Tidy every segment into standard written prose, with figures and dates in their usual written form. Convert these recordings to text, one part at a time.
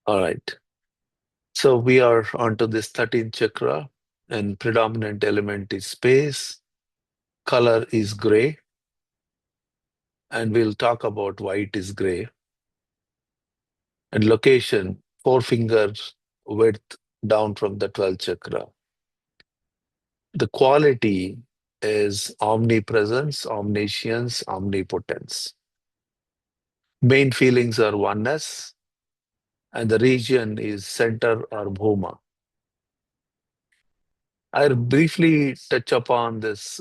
All right. So we are onto this 13th chakra, and predominant element is space. Color is gray, and we'll talk about why it is gray. And location, four fingers width down from the 12th chakra. The quality is omnipresence, omniscience, omnipotence. Main feelings are oneness, and the region is center or bhuma. I'll briefly touch upon this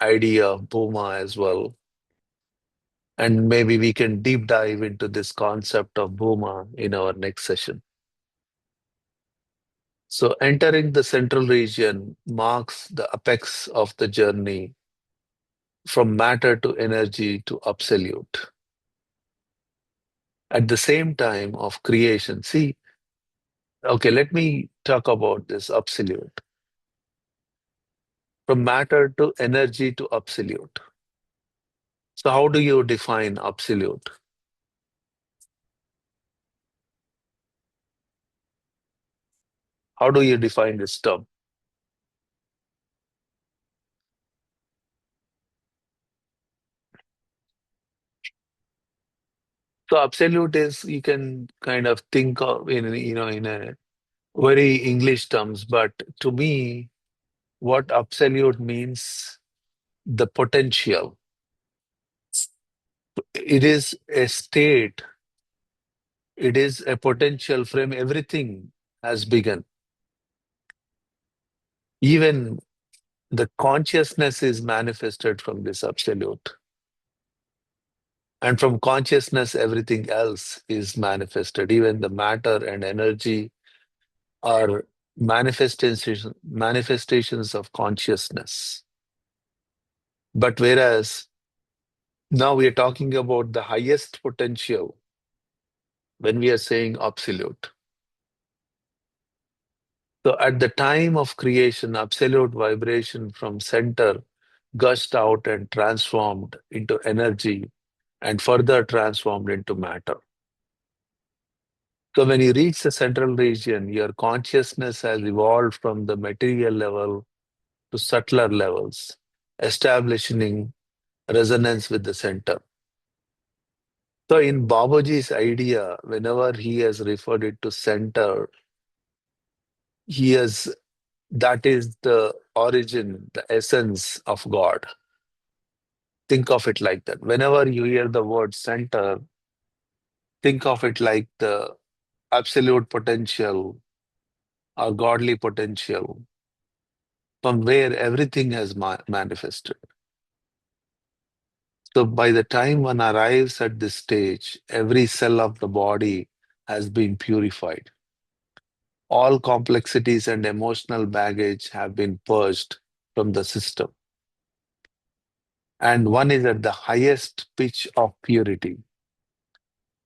idea of bhuma as well, and maybe we can deep dive into this concept of bhuma in our next session. So, entering the central region marks the apex of the journey from matter to energy to absolute. At the same time of creation, see, okay, let me talk about this absolute. From matter to energy to absolute. So, how do you define absolute? How do you define this term? So, absolute is you can kind of think of in a very English terms, but to me, what absolute means the potential. It is a state, it is a potential from everything has begun. Even the consciousness is manifested from this absolute. And from consciousness, everything else is manifested. Even the matter and energy are manifestations of consciousness. But whereas now we are talking about the highest potential when we are saying absolute. So at the time of creation, absolute vibration from center gushed out and transformed into energy and further transformed into matter. So when you reach the central region, your consciousness has evolved from the material level to subtler levels, establishing resonance with the center. So in Babaji's idea, whenever he has referred it to center, he has that is the origin, the essence of God. Think of it like that. Whenever you hear the word center, think of it like the absolute potential or godly potential from where everything has manifested. So by the time one arrives at this stage, every cell of the body has been purified. All complexities and emotional baggage have been purged from the system. And one is at the highest pitch of purity.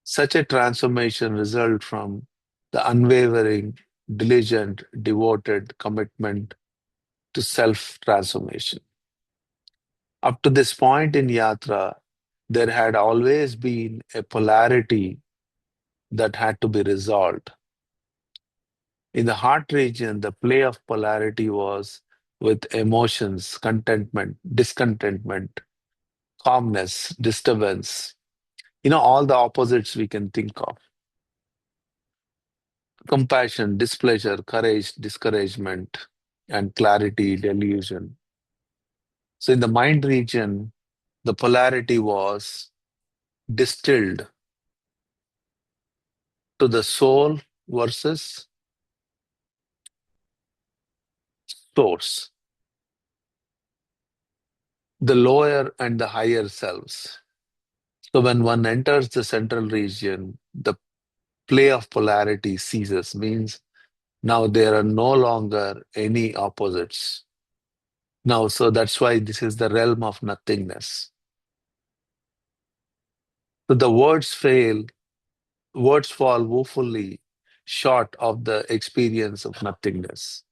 Such a transformation results from the unwavering, diligent, devoted commitment to self-transformation. Up to this point in Yatra, there had always been a polarity that had to be resolved. In the heart region, the play of polarity was with emotions, contentment, discontentment, calmness, disturbance, all the opposites we can think of. Compassion, displeasure, courage, discouragement, and clarity, delusion. So in the mind region, the polarity was distilled to the soul versus source, the lower and the higher selves. So when one enters the central region, the play of polarity ceases, means now there are no longer any opposites. Now, so that's why this is the realm of nothingness. So the words fall woefully short of the experience of nothingness.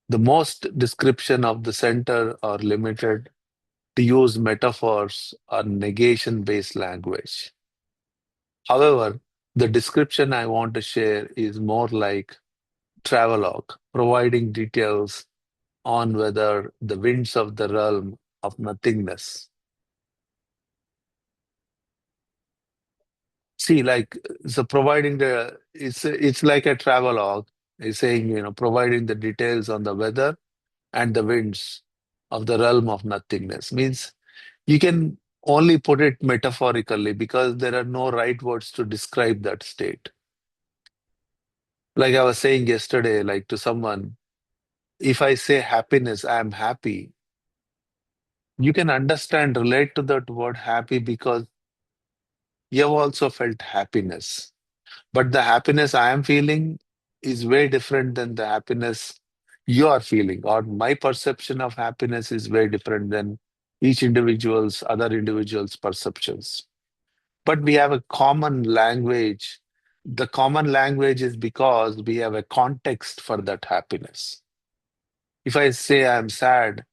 The most description of the center are limited to use metaphors or negation based language. However, The description I want to share is more like travelogue, providing details on whether the winds of the realm of nothingness. See, like, so providing it's like a travelogue. It's saying, providing the details on the weather and the winds of the realm of nothingness. Means you can only put it metaphorically because there are no right words to describe that state. Like I was saying yesterday, like to someone, if I say happiness, I am happy, you can understand, relate to that word happy because you have also felt happiness. But the happiness I am feeling is way different than the happiness you are feeling, or my perception of happiness is way different than other individuals' perceptions. But we have a common language. The common language is because we have a context for that happiness. If I say I'm sad,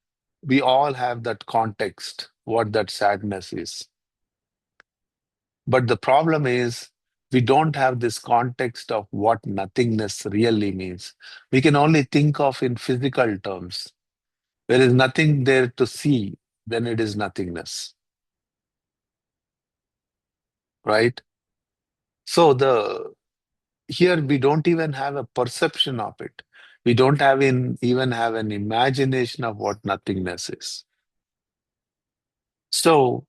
we all have that context, what that sadness is. But the problem is, we don't have this context of what nothingness really means. We can only think of in physical terms. There is nothing there to see, then it is nothingness, right? So here we don't even have a perception of it. We don't even have an imagination of what nothingness is. So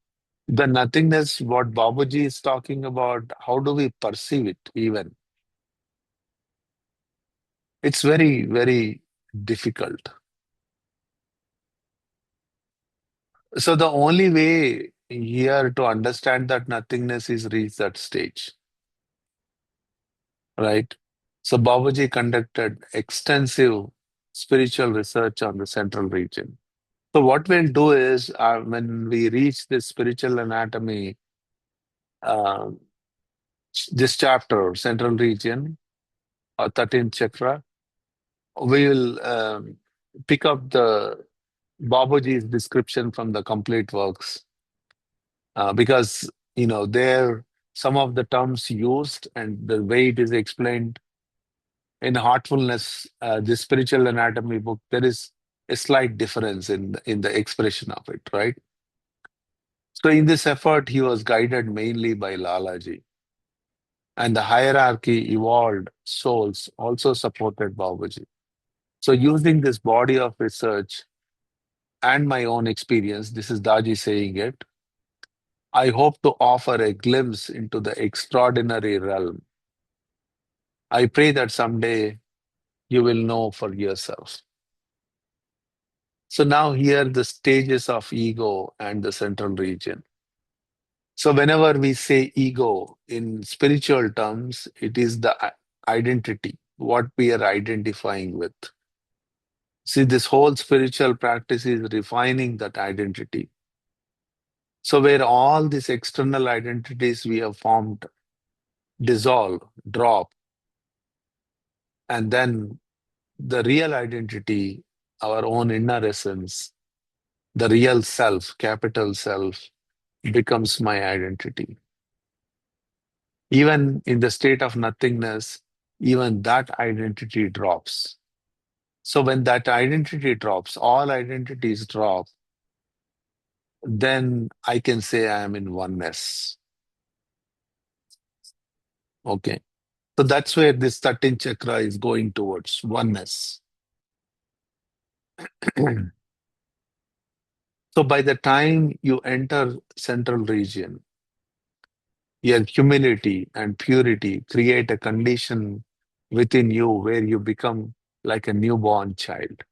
the nothingness, what Babaji is talking about, how do we perceive it even? It's very, very difficult. So the only way here to understand that nothingness is reach that stage, right? So Babaji conducted extensive spiritual research on the central region. So what we'll do is when we reach this spiritual anatomy, uh, this chapter, central region or 13th chakra, we will pick up the Babaji's description from the complete works because there some of the terms used and the way it is explained in Heartfulness, the spiritual anatomy book, there is a slight difference in the expression of it, right? So in this effort, he was guided mainly by Lalaji, and the hierarchy evolved souls also supported Babaji. So using this body of research and my own experience, this is Daji saying it, I hope to offer a glimpse into the extraordinary realm. I pray that someday you will know for yourself. So now here the stages of ego and the central region. So whenever we say ego in spiritual terms, it is the identity, what we are identifying with. See, this whole spiritual practice is refining that identity. So where all these external identities we have formed dissolve, drop, and then the real identity, our own inner essence, the real self, capital self, becomes my identity. Even in the state of nothingness, even that identity drops. So when that identity drops, all identities drop, then I can say I am in oneness. Okay. So that's where this 13th chakra is going towards oneness. So by the time you enter central region, your humility and purity create a condition within you where you become like a newborn child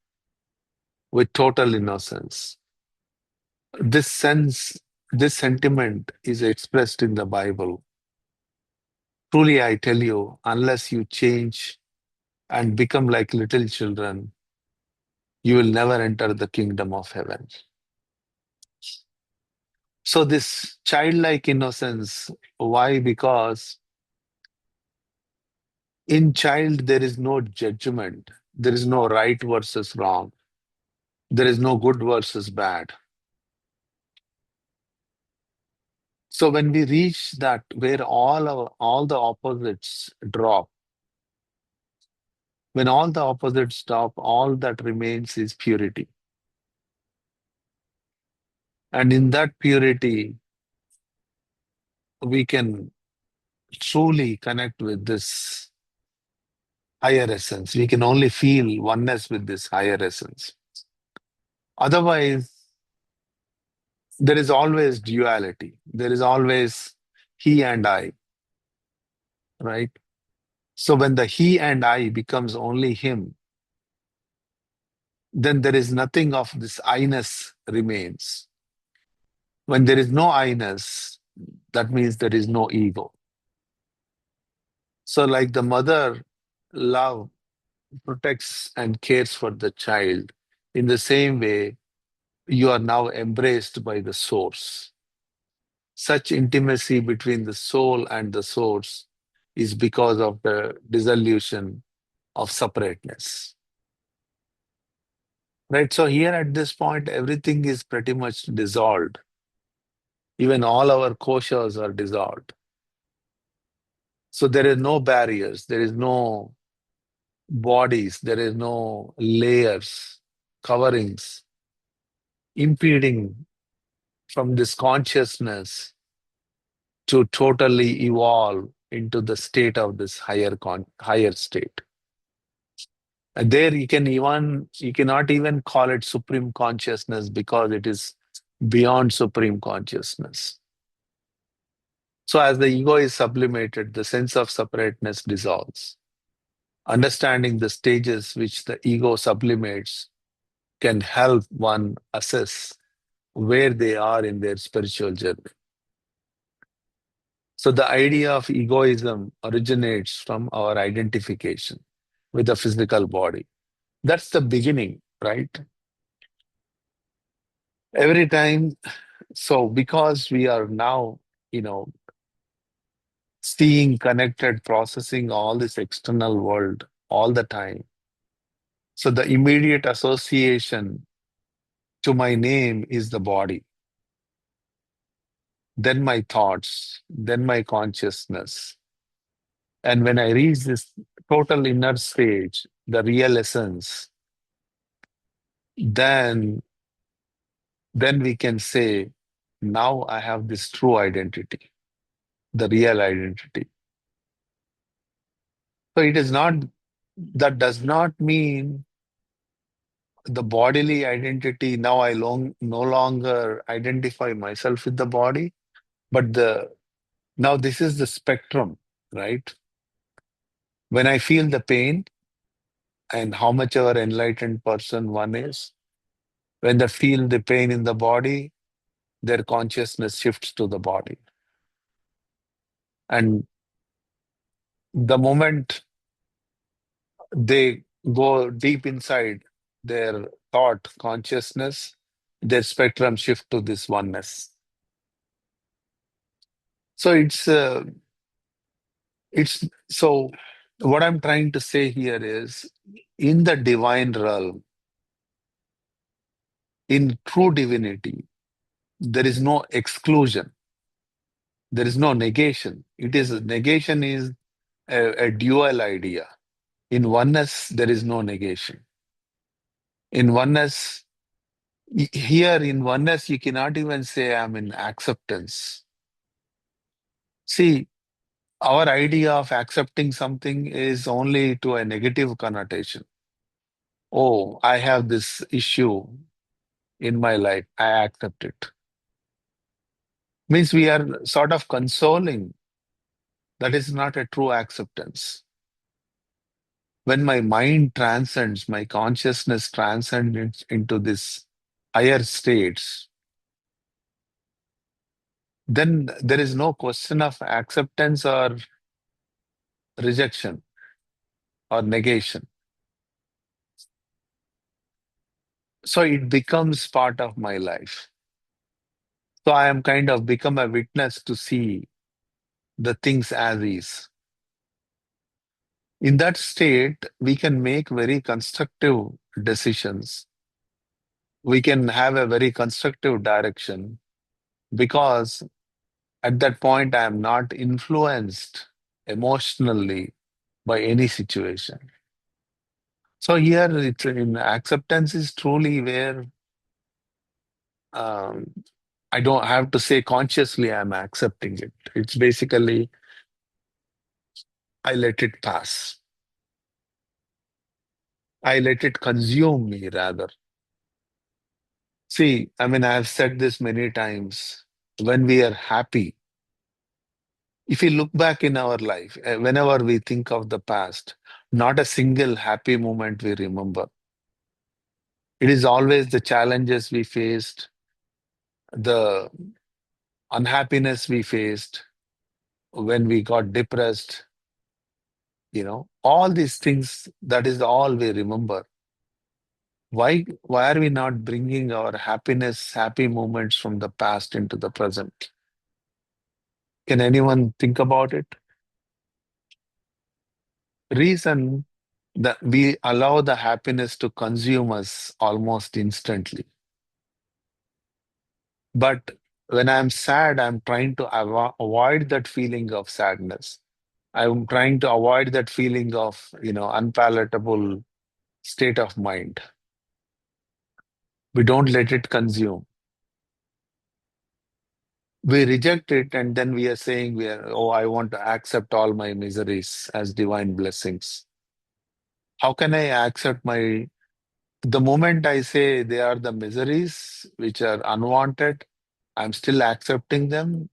with total innocence. This sense, this sentiment is expressed in the Bible. Truly, I tell you, unless you change and become like little children, you will never enter the kingdom of heaven. So, this childlike innocence, why? Because in child, there is no judgment, there is no right versus wrong, there is no good versus bad. So when we reach that where all the opposites drop, when all the opposites stop, all that remains is purity. And in that purity, we can truly connect with this higher essence. We can only feel oneness with this higher essence. Otherwise, there is always duality. There is always he and I, right? So when the he and I becomes only him, then there is nothing of this I-ness remains. When there is no I-ness, that means there is no ego. So like the mother love protects and cares for the child, in the same way, you are now embraced by the source. Such intimacy between the soul and the source is because of the dissolution of separateness. Right? So here at this point, everything is pretty much dissolved. Even all our koshas are dissolved. So there is no barriers, there is no bodies, there is no layers, coverings, impeding from this consciousness to totally evolve into the state of this higher state. And there you cannot even call it supreme consciousness because it is beyond supreme consciousness. So as the ego is sublimated, the sense of separateness dissolves. Understanding the stages which the ego sublimates can help one assess where they are in their spiritual journey. So the idea of egoism originates from our identification with the physical body. That's the beginning, right? Every time, so because we are now, you know, seeing, connected, processing all this external world all the time. So the immediate association to my name is the body, then my thoughts, then my consciousness. And when I reach this total inner stage, the real essence, then we can say, now I have this true identity, the real identity. So it is not, that does not mean the bodily identity, now I no longer identify myself with the body, but now this is the spectrum, right? When I feel the pain, and how much of an enlightened person one is, when they feel the pain in the body, their consciousness shifts to the body. And the moment they go deep inside their thought consciousness, their spectrum shift to this oneness. So it's so what I'm trying to say here is, in the divine realm, in true divinity, there is no exclusion. There is no negation. Negation is a dual idea. In oneness, there is no negation. In oneness, here in oneness, you cannot even say I'm in acceptance. See, our idea of accepting something is only to a negative connotation. Oh, I have this issue in my life, I accept it. Means we are sort of consoling. That is not a true acceptance. When my mind transcends, my consciousness transcends into this higher states, then there is no question of acceptance or rejection or negation. So it becomes part of my life. So I am kind of become a witness to see the things as is. In that state, we can make very constructive decisions. We can have a very constructive direction because At that point, I am not influenced emotionally by any situation. So here, it's in acceptance is truly where um, I don't have to say consciously I'm accepting it. It's basically I let it pass. I let it consume me rather. See, I mean, I've said this many times. When we are happy, if we look back in our life, whenever we think of the past, not a single happy moment we remember. It is always the challenges we faced, the unhappiness we faced, when we got depressed, all these things, that is all we remember. Why are we not bringing our happiness, happy moments from the past into the present? Can anyone think about it? Reason that we allow the happiness to consume us almost instantly. But when I'm sad, I'm trying to avoid that feeling of sadness. I'm trying to avoid that feeling of, unpalatable state of mind. We don't let it consume. We reject it, and then we are saying oh, I want to accept all my miseries as divine blessings. How can I accept the moment I say they are the miseries which are unwanted, I'm still accepting them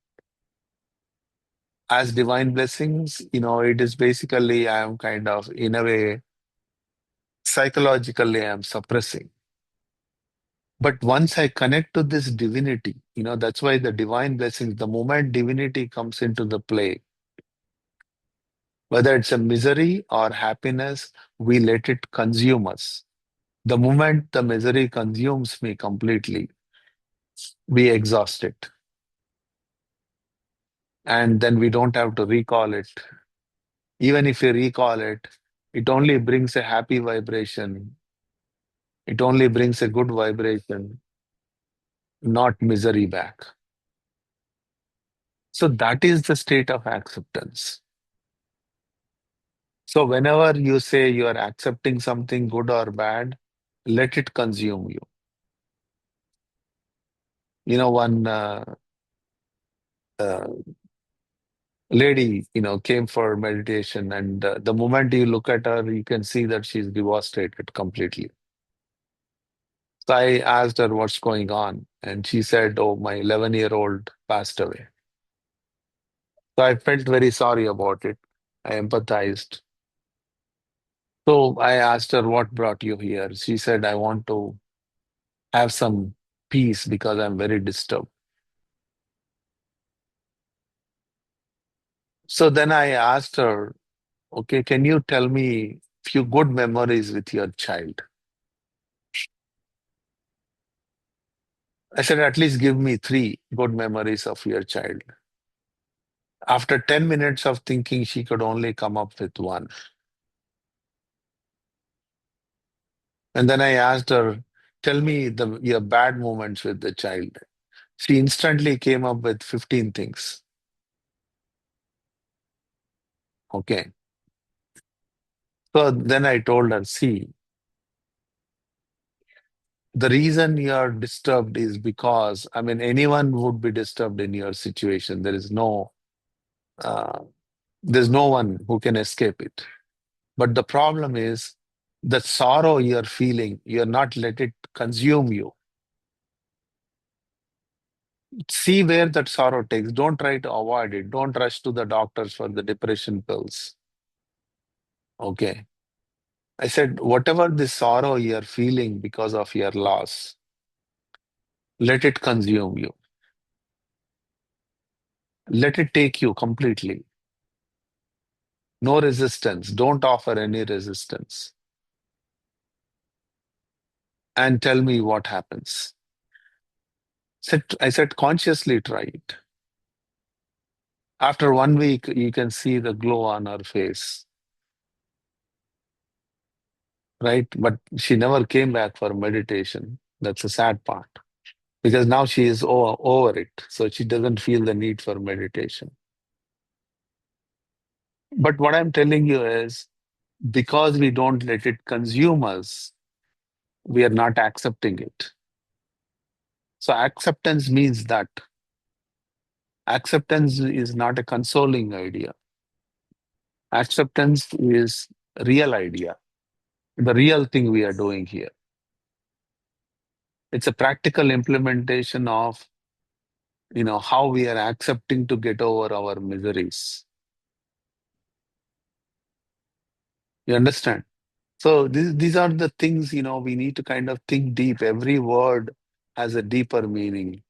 as divine blessings. It is basically, I am kind of, in a way, psychologically, I am suppressing. But once I connect to this divinity, that's why the divine blessings, the moment divinity comes into the play, whether it's a misery or happiness, we let it consume us. The moment the misery consumes me completely, we exhaust it. And then we don't have to recall it. Even if we recall it, it only brings a happy vibration. It only brings a good vibration, not misery back. So that is the state of acceptance. So whenever you say you are accepting something good or bad, let it consume you. One uh, lady, came for meditation, and the moment you look at her, you can see that she's devastated completely. So I asked her what's going on, and she said, "Oh, my 11-year-old passed away." So I felt very sorry about it. I empathized. So I asked her, "What brought you here?" She said, "I want to have some peace because I'm very disturbed." So then I asked her, "Okay, can you tell me few good memories with your child?" I said, "At least give me three good memories of your child." After 10 minutes of thinking, she could only come up with one. And then I asked her, "Tell me your bad moments with the child." She instantly came up with 15 things. Okay. So then I told her, "See, the reason you're disturbed is because, I mean, anyone would be disturbed in your situation. Uh, there's no one who can escape it. But the problem is the sorrow you're feeling, you're not let it consume you. See where that sorrow takes. Don't try to avoid it. Don't rush to the doctors for the depression pills." Okay. I said, whatever the sorrow you're feeling because of your loss, let it consume you. Let it take you completely. No resistance. Don't offer any resistance. And tell me what happens. I said, consciously try it. After 1 week, you can see the glow on her face, right? But she never came back for meditation. That's a sad part. because now she is over it. So she doesn't feel the need for meditation. But what I'm telling you is because we don't let it consume us, we are not accepting it. So acceptance means that acceptance is not a consoling idea. Acceptance is a real idea, the real thing we are doing here. It's a practical implementation of how we are accepting to get over our miseries. You understand? So these are the things, we need to kind of think deep. Every word has a deeper meaning.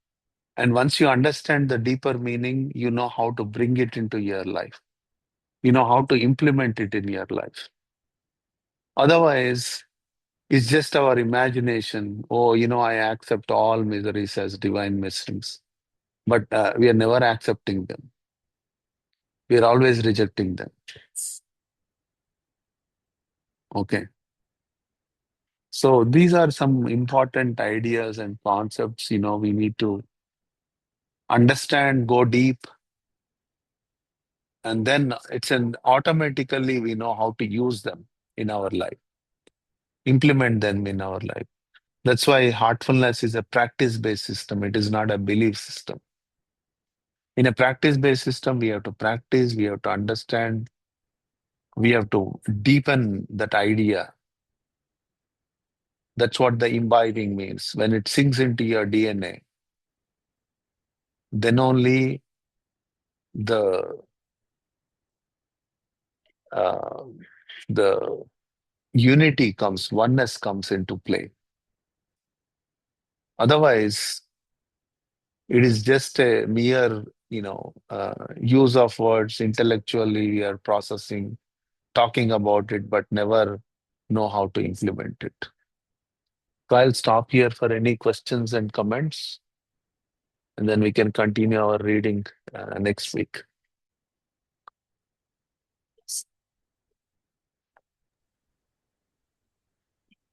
And once you understand the deeper meaning, you know how to bring it into your life. You know how to implement it in your life. Otherwise, it's just our imagination. Oh, I accept all miseries as divine mysteries. But we are never accepting them. We are always rejecting them. Okay. So these are some important ideas and concepts, we need to understand, go deep, and then automatically we know how to use them in our life, implement them in our life. That's why heartfulness is a practice-based system. It is not a belief system. In a practice-based system, we have to practice, we have to understand, we have to deepen that idea. That's what the imbibing means. When it sinks into your DNA, then only the uh, the unity comes, oneness comes into play. Otherwise, it is just a mere, use of words. Intellectually, we are processing, talking about it, but never know how to implement it. So I'll stop here for any questions and comments, and then we can continue our reading next week.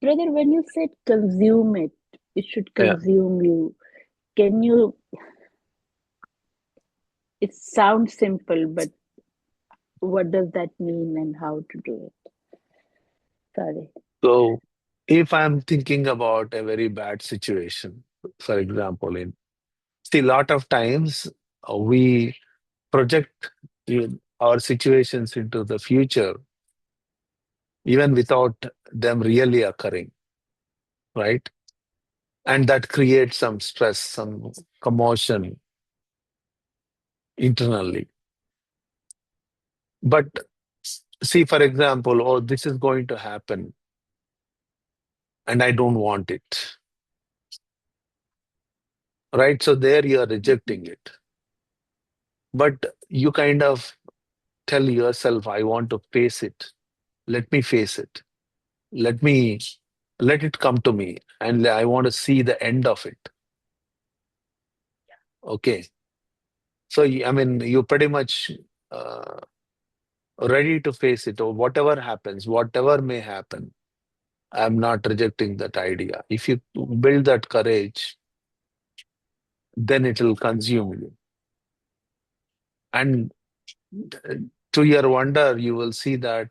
Brother, when you said consume it, it should Yeah. consume you. Can you? It sounds simple, but what does that mean and how to do it? Sorry. So if I'm thinking about a very bad situation, for example, see, a lot of times we project our situations into the future, even without them really occurring, right? And that creates some stress, some commotion internally. But see, for example, oh, this is going to happen, and I don't want it, right? So there you are rejecting it. But you kind of tell yourself, I want to face it. Let me face it. Let me let it come to me, and I want to see the end of it. Okay. So, I mean, you're pretty much uh, ready to face it, or whatever happens, whatever may happen. I'm not rejecting that idea. If you build that courage, then it will consume you. And to your wonder, you will see that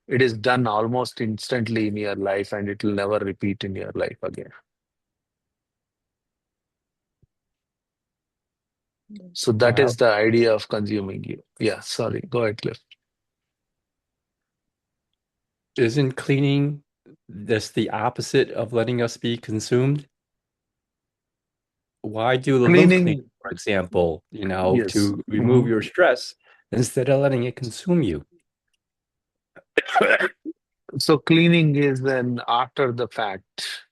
it is done almost instantly in your life, and it will never repeat in your life again. So that Wow. is the idea of consuming you. Yeah, sorry. Go ahead, Cliff. Isn't cleaning just the opposite of letting us be consumed? Why do the loo cleaning, Cleaning, for example, yes. to remove Mhm. your stress instead of letting it consume you? So cleaning is then after the fact.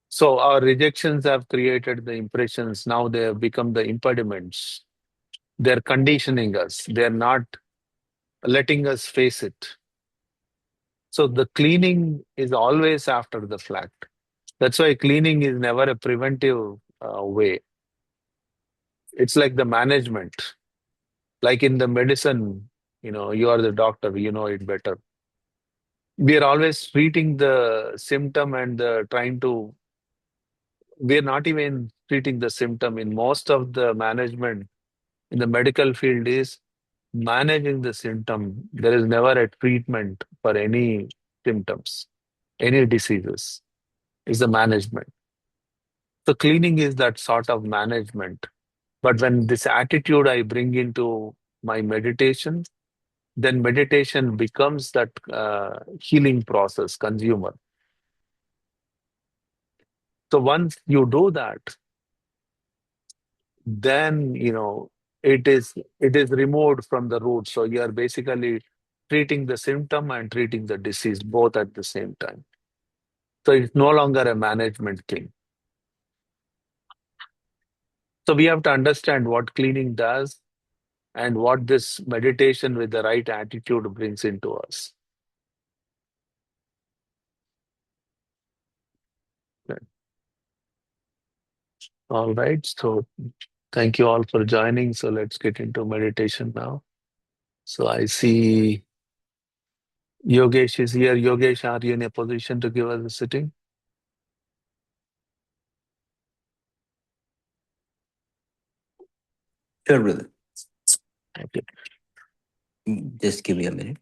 So our rejections have created the impressions. Now they have become the impediments. They're conditioning us. They're not letting us face it. So the cleaning is always after the fact. That's why cleaning is never a preventive way. It's like the management. Like in the medicine, you are the doctor, you know it better. We are always treating the symptom and trying to we're not even treating the symptom. In most of the management in the medical field is managing the symptom. There is never a treatment for any symptoms, any diseases. Is the management. So cleaning is that sort of management. But when this attitude I bring into my meditation, then meditation becomes that healing process, consumer. So once you do that, then it is removed from the root. So you are basically treating the symptom and treating the disease both at the same time. So it's no longer a management thing. So we have to understand what cleaning does and what this meditation with the right attitude brings into us. Okay. All right. So thank you all for joining. So let's get into meditation now. So I see Yogesh is here. Yogesh, are you in a position to give us a sitting? Sure, brother. Okay. Just give me a minute.